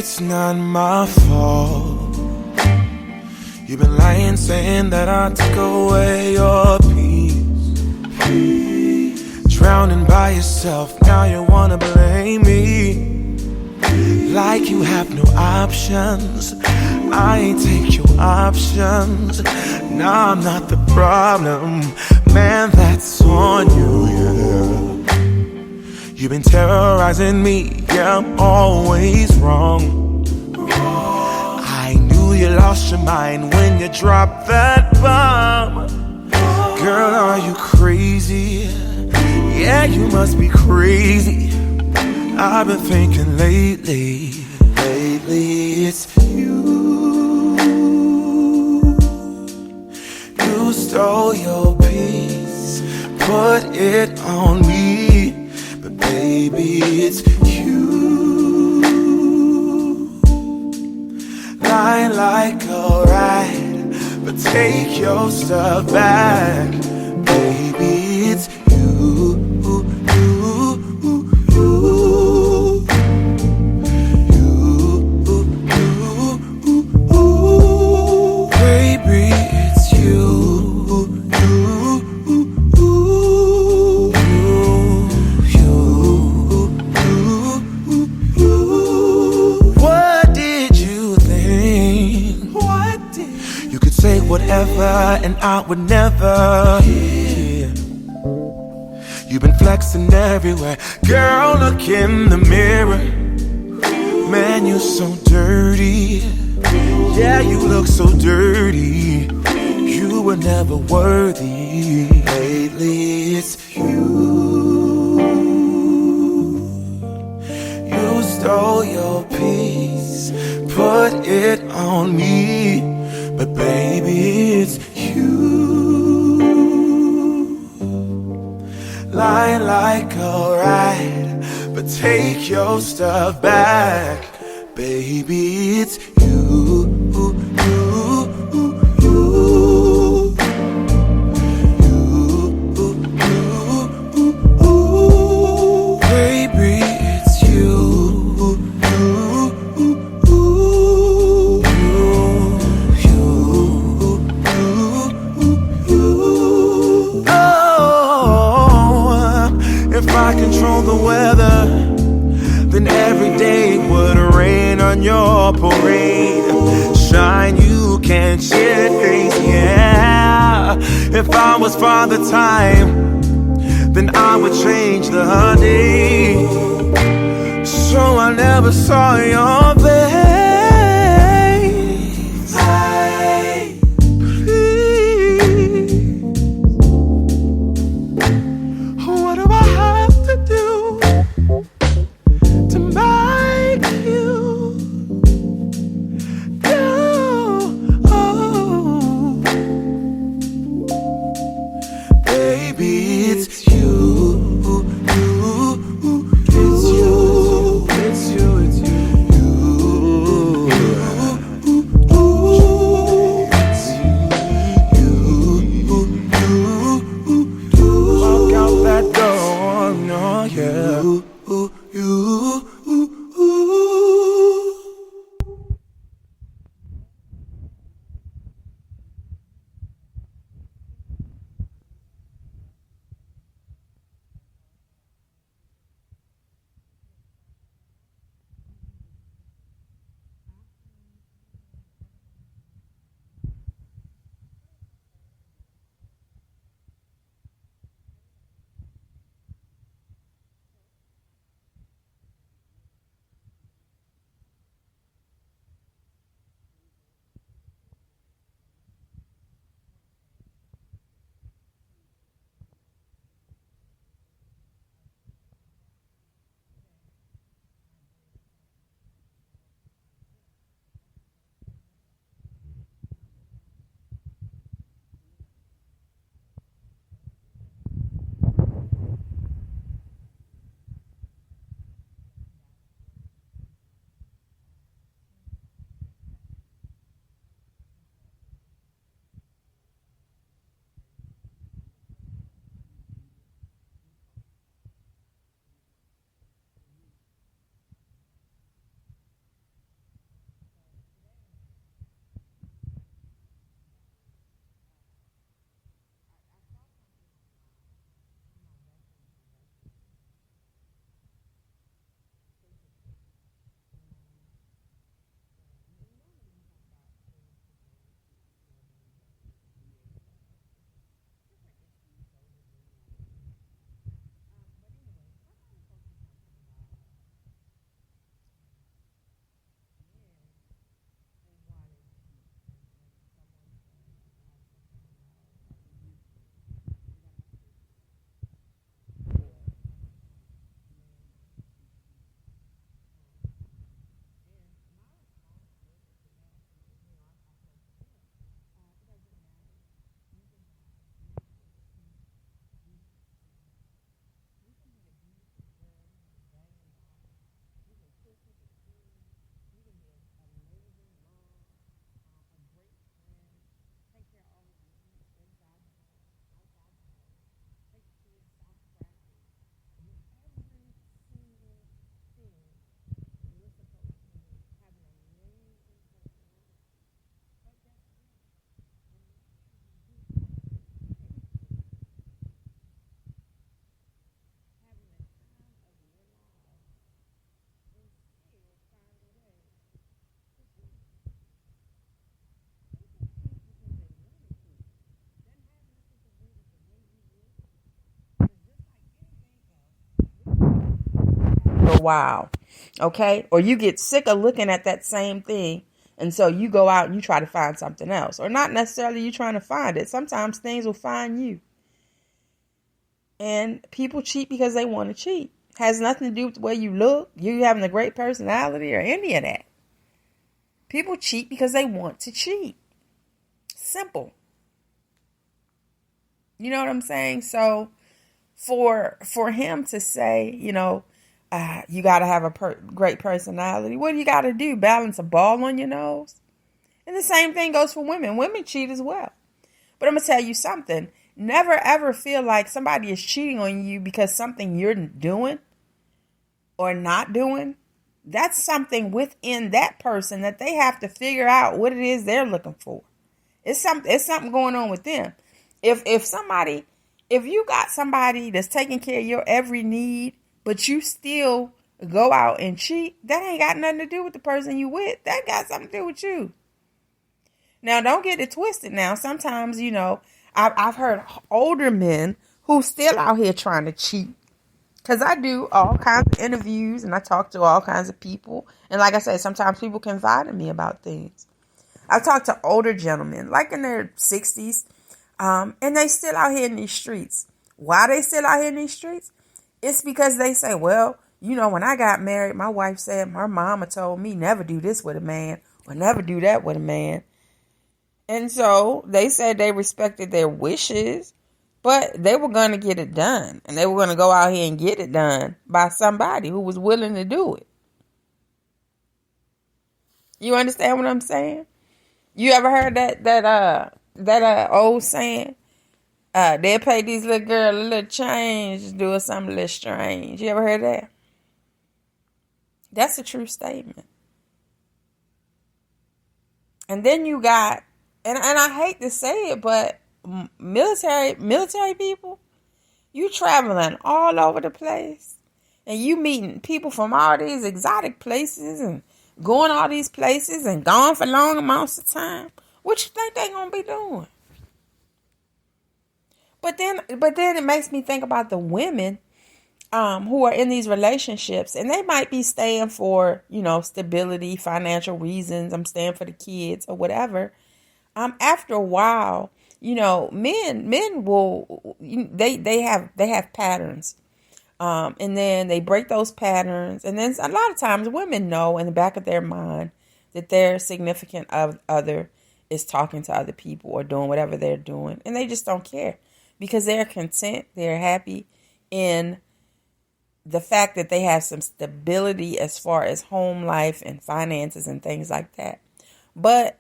It's not my fault. You've been lying, saying that I took away your peace. Drowning by yourself, now you wanna blame me. Like you have no options. I ain't take your options. Nah, I'm not the problem. Man, that's on you, yeah. You've been terrorizing me, yeah, I'm always wrong. I knew you lost your mind when you dropped that bomb. Girl, are you crazy? Yeah, you must be crazy. I've been thinking lately it's you. You stole your peace, put it on me, but baby, it's you. Lying like a rat, but take your stuff back, baby, it's you. Whatever, and I would never hear. You've been flexing everywhere. Girl, look in the mirror. Man, you're so dirty. Yeah, you look so dirty. You were never worthy. Lately, it's you. You stole your peace, put it on me, but baby, it's you. Lying like a rat, but take your stuff back, baby, it's you. Control the weather, then every day would rain on your parade. Shine, you can't chase, yeah. If I was Father Time, then I would change the day, so I never saw your face. Baby, it's you. It's you. It's you. It's you. Walk out that door, no, yeah. a while. Okay? Or you get sick of looking at that same thing. And so you go out and you try to find something else. Or not necessarily you trying to find it. Sometimes things will find you. And people cheat because they want to cheat. Has nothing to do with the way you look, you having a great personality, or any of that. People cheat because they want to cheat. Simple. You know what I'm saying? So for him to say, you got to have a great personality. What do you got to do? Balance a ball on your nose? And the same thing goes for women. Women cheat as well. But I'm going to tell you something. Never ever feel like somebody is cheating on you because something you're doing or not doing. That's something within that person that they have to figure out what it is they're looking for. It's something going on with them. If you got somebody that's taking care of your every need, but you still go out and cheat, that ain't got nothing to do with the person you with. That got something to do with you. Now, don't get it twisted now. Sometimes, I've heard older men who still out here trying to cheat. Because I do all kinds of interviews and I talk to all kinds of people. And like I said, sometimes people confide in me about things. I've talked to older gentlemen, like in their 60s, and they still out here in these streets. Why they still out here in these streets? It's because they say, well, when I got married, my wife said, my mama told me never do this with a man or never do that with a man. And so they said they respected their wishes, but they were going to get it done. And they were going to go out here and get it done by somebody who was willing to do it. You understand what I'm saying? You ever heard that old saying? They'll pay these little girls a little change, doing something a little strange. You ever heard that? That's a true statement. And then you got, and I hate to say it, but military people, you traveling all over the place, and you meeting people from all these exotic places and going all these places and gone for long amounts of time. What you think they gonna be doing? But then it makes me think about the women who are in these relationships, and they might be staying for, stability, financial reasons. I'm staying for the kids or whatever. After a while, men will, they have patterns. And then they break those patterns. And then a lot of times women know in the back of their mind that their significant other is talking to other people or doing whatever they're doing. And they just don't care because they're content. They're happy in the fact that they have some stability as far as home life and finances and things like that. But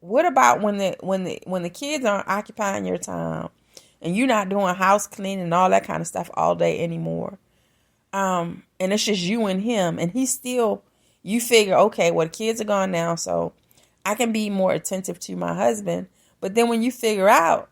what about when the kids aren't occupying your time and you're not doing house cleaning and all that kind of stuff all day anymore? And it's just you and him, and you figure, okay, well, the kids are gone now, so I can be more attentive to my husband. But then when you figure out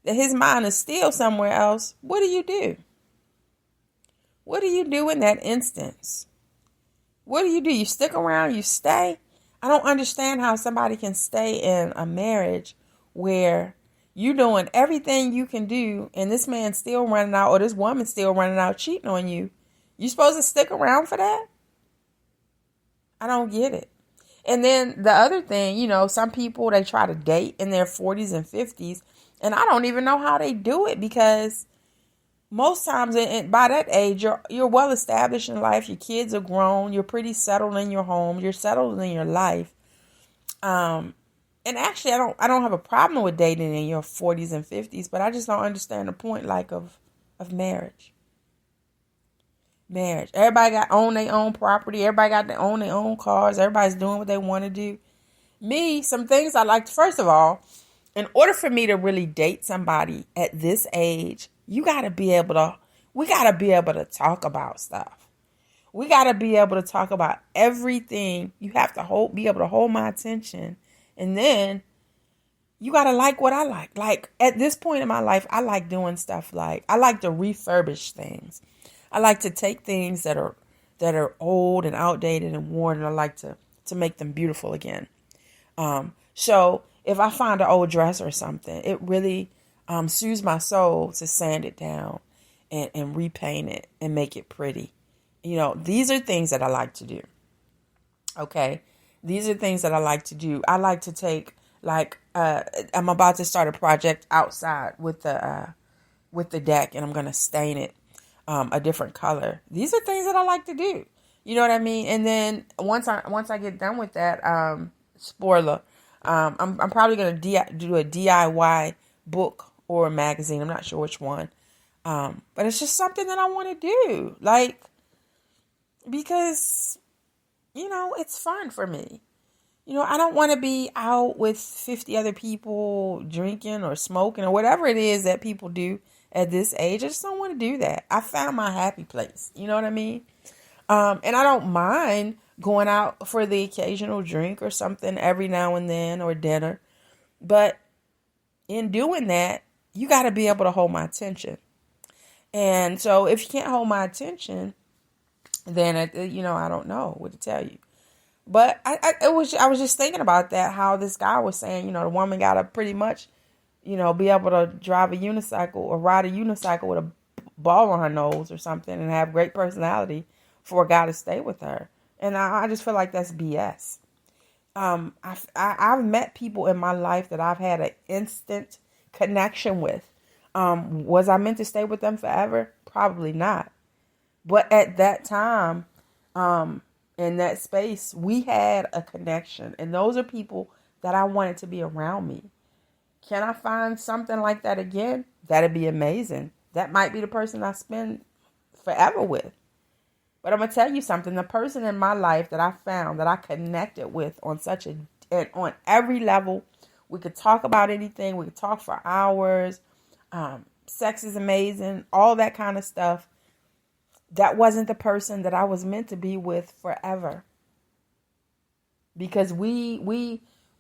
that his mind is still somewhere else, what do you do? What do you do in that instance? What do? You stick around, you stay? I don't understand how somebody can stay in a marriage where you're doing everything you can do and this man's still running out or this woman's still running out cheating on you. You supposed to stick around for that? I don't get it. And then the other thing, some people, they try to date in their 40s and 50s, and I don't even know how they do it because most times by that age, you're well established in life. Your kids are grown. You're pretty settled in your home. You're settled in your life. And actually, I don't have a problem with dating in your 40s and 50s, but I just don't understand the point of marriage. Marriage. Everybody got own their own property. Everybody got to own their own cars. Everybody's doing what they want to do. Me, some things I like. First of all, in order for me to really date somebody at this age, we got to be able to talk about stuff. We got to be able to talk about everything. You have to be able to hold my attention. And then you got to like what I like. Like at this point in my life, I like doing stuff like I like to refurbish things. I like to take things that are old and outdated and worn, and I like to make them beautiful again. So if I find an old dress or something, it really soothes my soul to sand it down and repaint it and make it pretty. these are things that I like to do. Okay. These are things that I like to do. I like to take, I'm about to start a project outside with the deck, and I'm going to stain it a different color. These are things that I like to do. You know what I mean? And then once I get done with that, spoiler, I'm probably going to do a DIY book or a magazine. I'm not sure which one. But it's just something that I want to do. Because, it's fun for me. I don't want to be out with 50 other people drinking or smoking or whatever it is that people do at this age. I just don't want to do that. I found my happy place. You know what I mean? And I don't mind going out for the occasional drink or something every now and then, or dinner. But in doing that, you got to be able to hold my attention. And so if you can't hold my attention, then, I don't know what to tell you. But I was just thinking about that, how this guy was saying, the woman got to pretty much, be able to drive a unicycle or ride a unicycle with a ball on her nose or something and have great personality for a guy to stay with her. And I just feel like that's BS. I've met people in my life that I've had an instant connection with. Was I meant to stay with them forever? Probably not. But at that time, in that space, we had a connection. And those are people that I wanted to be around me. Can I find something like that again? That'd be amazing. That might be the person I spend forever with. But I'm going to tell you something. The person in my life that I found, that I connected with on on every level, we could talk about anything. We could talk for hours. Sex is amazing. All that kind of stuff. That wasn't the person that I was meant to be with forever. Because it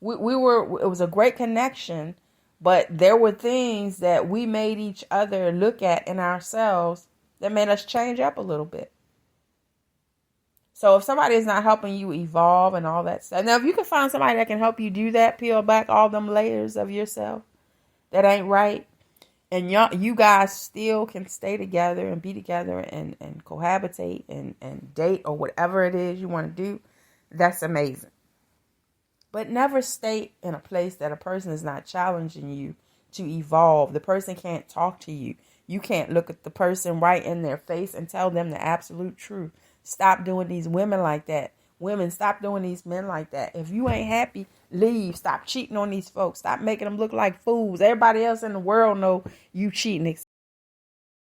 was a great connection, but there were things that we made each other look at in ourselves that made us change up a little bit. So if somebody is not helping you evolve and all that stuff, now if you can find somebody that can help you do that, peel back all them layers of yourself that ain't right, and you guys still can stay together and be together and cohabitate and date or whatever it is you want to do, that's amazing. But never stay in a place that a person is not challenging you to evolve. The person can't talk to you. You can't look at the person right in their face and tell them the absolute truth. Stop doing these women like that. Women, stop doing these men like that. If you ain't happy, leave. Stop cheating on these folks. Stop making them look like fools. Everybody else in the world know you cheating.